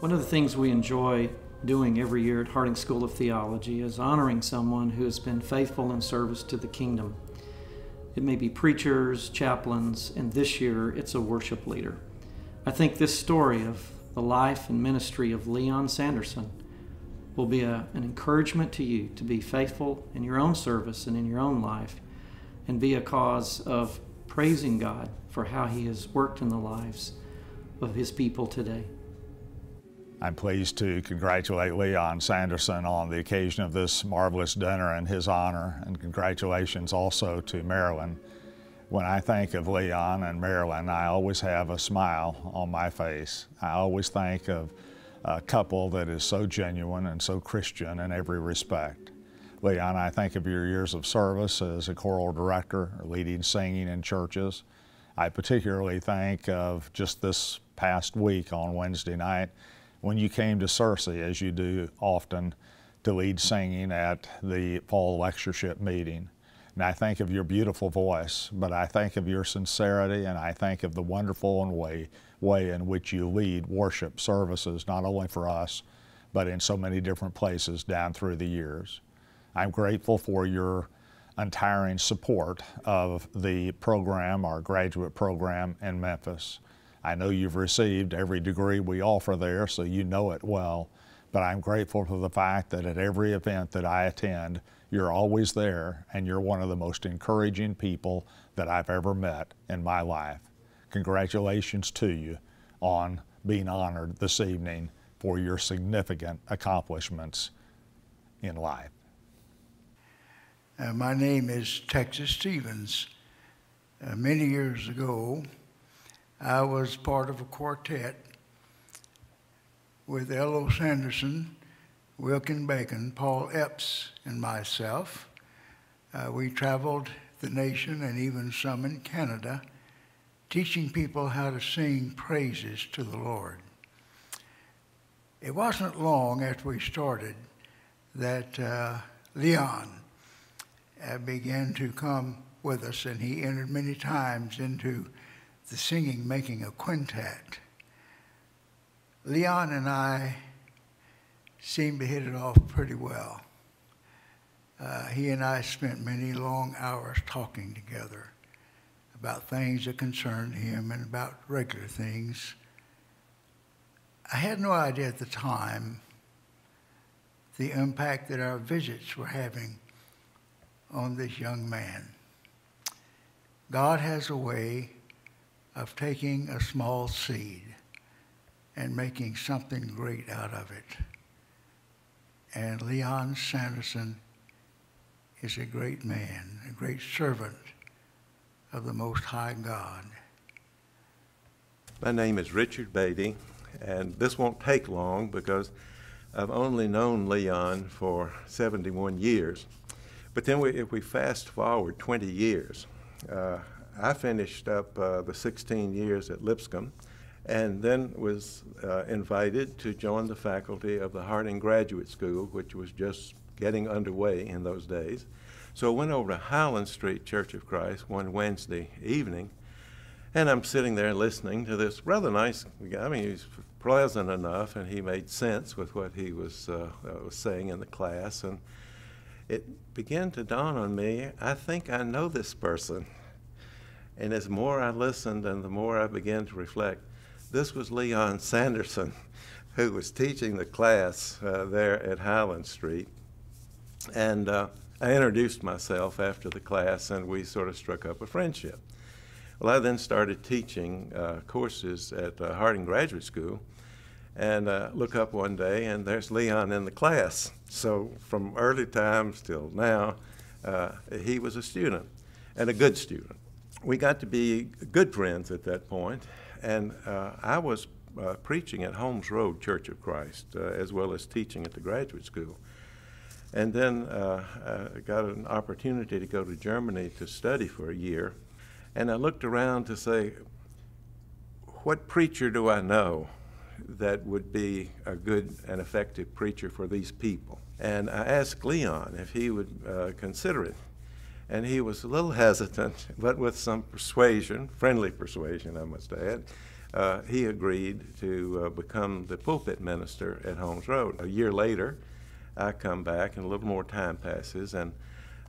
One of the things we enjoy doing every year at Harding School of Theology is honoring someone who has been faithful in service to the kingdom. It may be preachers, chaplains, and this year it's a worship leader. I think this story of the life and ministry of Leon Sanderson will be an encouragement to you to be faithful in your own service and in your own life, and be a cause of praising God for how He has worked in the lives of His people today. I'm pleased to congratulate Leon Sanderson on the occasion of this marvelous dinner in his honor, and congratulations also to Marilyn. When I think of Leon and Marilyn, I always have a smile on my face. I always think of a couple that is so genuine and so Christian in every respect. Leon, I think of your years of service as a choral director, leading singing in churches. I particularly think of just this past week on Wednesday night when you came to Cersei, as you do often, to lead singing at the fall lectureship meeting. And I think of your beautiful voice, but I think of your sincerity, and I think of the wonderful way in which you lead worship services, not only for us, but in so many different places down through the years. I'm grateful for your untiring support of the program, our graduate program in Memphis. I know you've received every degree we offer there, so you know it well, but I'm grateful for the fact that at every event that I attend, you're always there, and you're one of the most encouraging people that I've ever met in my life. Congratulations to you on being honored this evening for your significant accomplishments in life. My name is Texas Stevens. Many years ago, I was part of a quartet with Leon Sanderson, Wilkin Bacon, Paul Epps, and myself. We traveled the nation and even some in Canada, teaching people how to sing praises to the Lord. It wasn't long after we started that Leon began to come with us, and he entered many times into the singing, making a quintet. Leon and I seemed to hit it off pretty well. He and I spent many long hours talking together about things that concerned him and about regular things. I had no idea at the time the impact that our visits were having on this young man. God has a way of taking a small seed and making something great out of it. And Leon Sanderson is a great man, a great servant of the Most High God. My name is Richard Beatty, and this won't take long because I've only known Leon for 71 years. But then if we fast forward 20 years, I finished up the 16 years at Lipscomb, and then was invited to join the faculty of the Harding Graduate School, which was just getting underway in those days. So I went over to Highland Street Church of Christ one Wednesday evening, and I'm sitting there listening to this rather nice guy. I mean, he was pleasant enough, and he made sense with what he was saying in the class, and it began to dawn on me, I think I know this person. And as more I listened and the more I began to reflect, this was Leon Sanderson, who was teaching the class there at Highland Street. And I introduced myself after the class, and we sort of struck up a friendship. Well, I then started teaching courses at Harding Graduate School, and look up one day, and there's Leon in the class. So from early times till now, he was a student, and a good student. We got to be good friends at that point, and I was preaching at Holmes Road Church of Christ, as well as teaching at the graduate school. And then I got an opportunity to go to Germany to study for a year, and I looked around to say, what preacher do I know that would be a good and effective preacher for these people? And I asked Leon if he would consider it. And he was a little hesitant, but with some persuasion, friendly persuasion I must add, he agreed to become the pulpit minister at Holmes Road. A year later, I come back and a little more time passes, and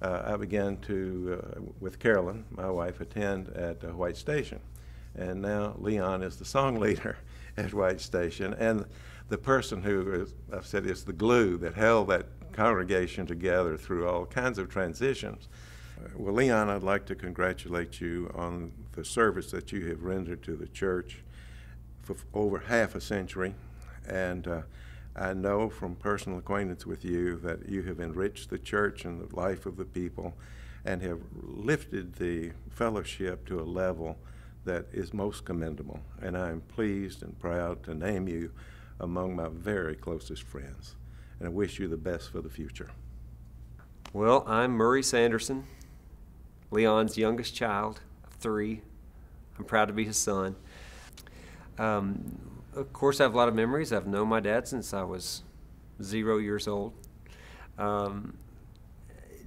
I began to, with Carolyn, my wife, attend at White Station. And now Leon is the song leader at White Station, and the person who is, I've said, is the glue that held that congregation together through all kinds of transitions. Well, Leon, I'd like to congratulate you on the service that you have rendered to the church for over half a century, and I know from personal acquaintance with you that you have enriched the church and the life of the people and have lifted the fellowship to a level that is most commendable. And I am pleased and proud to name you among my very closest friends. And I wish you the best for the future. Well, I'm Murray Sanderson, Leon's youngest child of 3. I'm proud to be his son. Of course, I have a lot of memories. I've known my dad since I was 0 years old.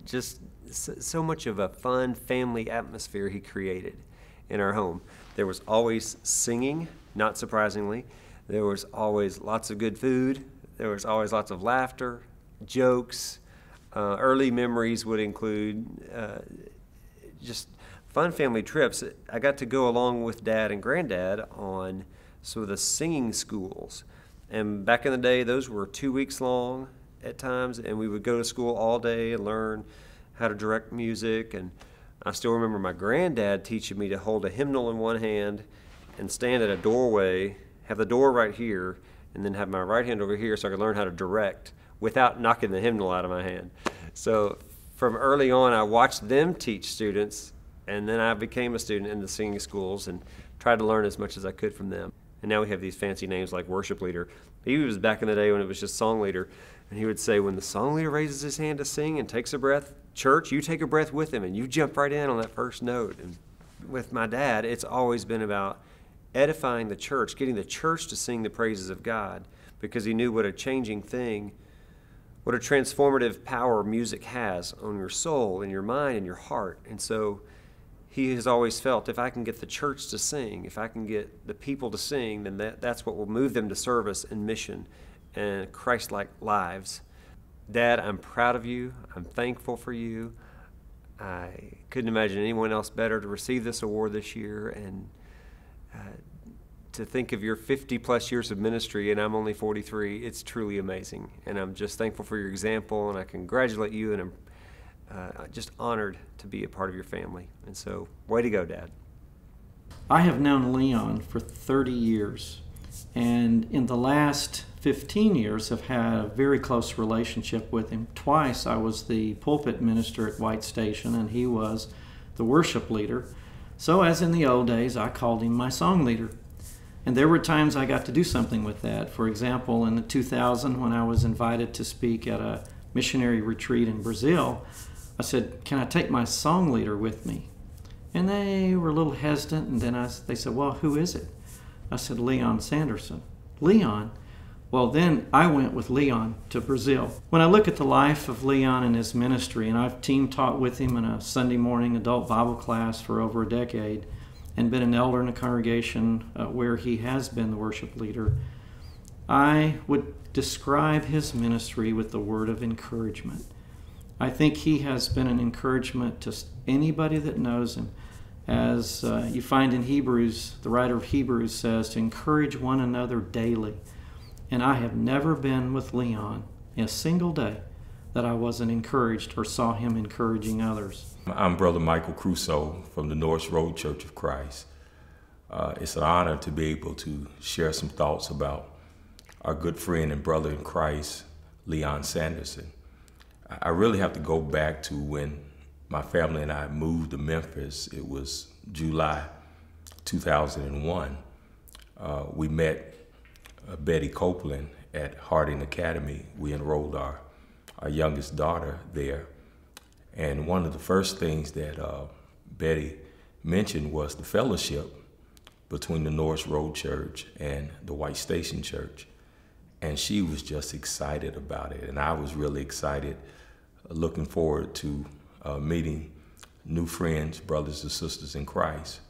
Just so much of a fun family atmosphere he created in our home. There was always singing, not surprisingly. There was always lots of good food. There was always lots of laughter, jokes. Early memories would include just fun family trips. I got to go along with Dad and Granddad on some of the singing schools. And back in the day, those were 2 weeks long at times, and we would go to school all day and learn how to direct music. And I still remember my granddad teaching me to hold a hymnal in one hand and stand at a doorway, have the door right here, and then have my right hand over here so I could learn how to direct without knocking the hymnal out of my hand. So from early on, I watched them teach students, and then I became a student in the singing schools and tried to learn as much as I could from them. And now we have these fancy names like worship leader. He was back in the day when it was just song leader, and he would say, when the song leader raises his hand to sing and takes a breath, church, you take a breath with him and you jump right in on that first note. And with my dad, it's always been about edifying the church, getting the church to sing the praises of God, because he knew what a changing thing, what a transformative power music has on your soul and your mind and your heart. And so he has always felt, if I can get the church to sing, if I can get the people to sing, then that's what will move them to service and mission and Christ-like lives. Dad, I'm proud of you. I'm thankful for you. I couldn't imagine anyone else better to receive this award this year, and to think of your 50-plus years of ministry, and I'm only 43, it's truly amazing. And I'm just thankful for your example, and I congratulate you, and I'm just honored to be a part of your family. And so, way to go, Dad. I have known Leon for 30 years, and in the last 15 years have had a very close relationship with him. Twice I was the pulpit minister at White Station, and he was the worship leader. So as in the old days, I called him my song leader. And there were times I got to do something with that. For example, in 2000, when I was invited to speak at a missionary retreat in Brazil, I said, can I take my song leader with me? And they were a little hesitant, and then they said, well, who is it? I said, Leon Sanderson. Leon? Well, then I went with Leon to Brazil. When I look at the life of Leon and his ministry, and I've team taught with him in a Sunday morning adult Bible class for over a decade, and been an elder in a congregation where he has been the worship leader, I would describe his ministry with the word of encouragement. I think he has been an encouragement to anybody that knows him. As you find in Hebrews, the writer of Hebrews says, to encourage one another daily. And I have never been with Leon in a single day that I wasn't encouraged or saw him encouraging others. I'm Brother Michael Crusoe from the North Road Church of Christ. It's an honor to be able to share some thoughts about our good friend and brother in Christ, Leon Sanderson. I really have to go back to when my family and I moved to Memphis. It was July 2001. We met Betty Copeland at Harding Academy. We enrolled our youngest daughter there. And one of the first things that Betty mentioned was the fellowship between the North Road Church and the White Station Church. And she was just excited about it. And I was really excited, looking forward to meeting new friends, brothers and sisters in Christ.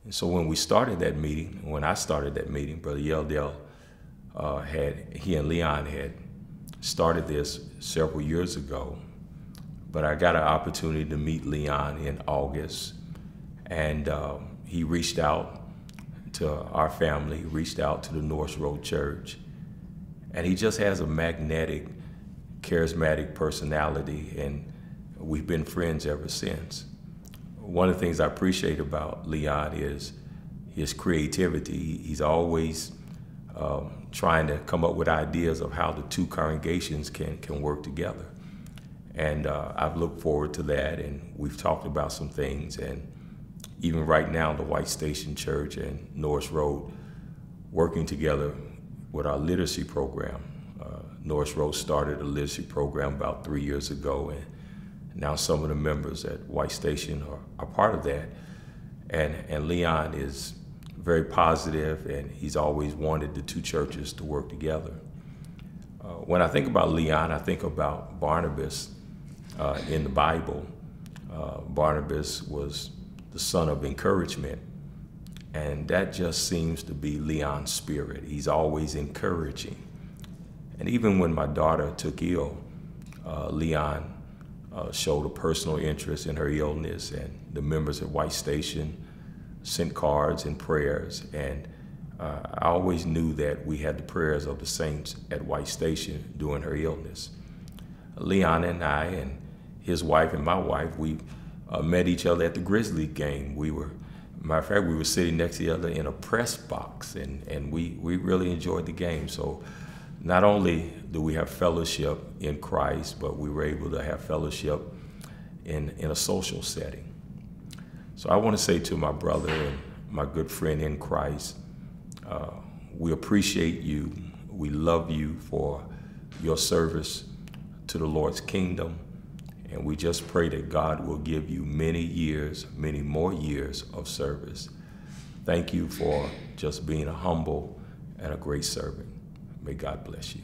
And so when we started that meeting, when I started that meeting, Brother Yeldell he and Leon had started this several years ago, but I got an opportunity to meet Leon in August, and he reached out to our family, reached out to the North Road Church, and he just has a magnetic, charismatic personality, and we've been friends ever since. One of the things I appreciate about Leon is his creativity. He's always trying to come up with ideas of how the two congregations can work together. And I've looked forward to that, and we've talked about some things. And even right now, the White Station Church and Norris Road working together with our literacy program. Norris Road started a literacy program about 3 years ago, and now some of the members at White Station are part of that. And Leon is very positive, and he's always wanted the two churches to work together. When I think about Leon, I think about Barnabas in the Bible. Barnabas was the son of encouragement, and that just seems to be Leon's spirit. He's always encouraging. And even when my daughter took ill, Leon showed a personal interest in her illness, and the members at White Station sent cards and prayers, and I always knew that we had the prayers of the saints at White Station during her illness. Leon and I and his wife and my wife, we met each other at the Grizzly game. Matter of fact, we were sitting next to each other in a press box, and we really enjoyed the game. So not only do we have fellowship in Christ, but we were able to have fellowship in a social setting. So I want to say to my brother and my good friend in Christ, we appreciate you. We love you for your service to the Lord's kingdom. And we just pray that God will give you many years, many more years of service. Thank you for just being a humble and a great servant. May God bless you.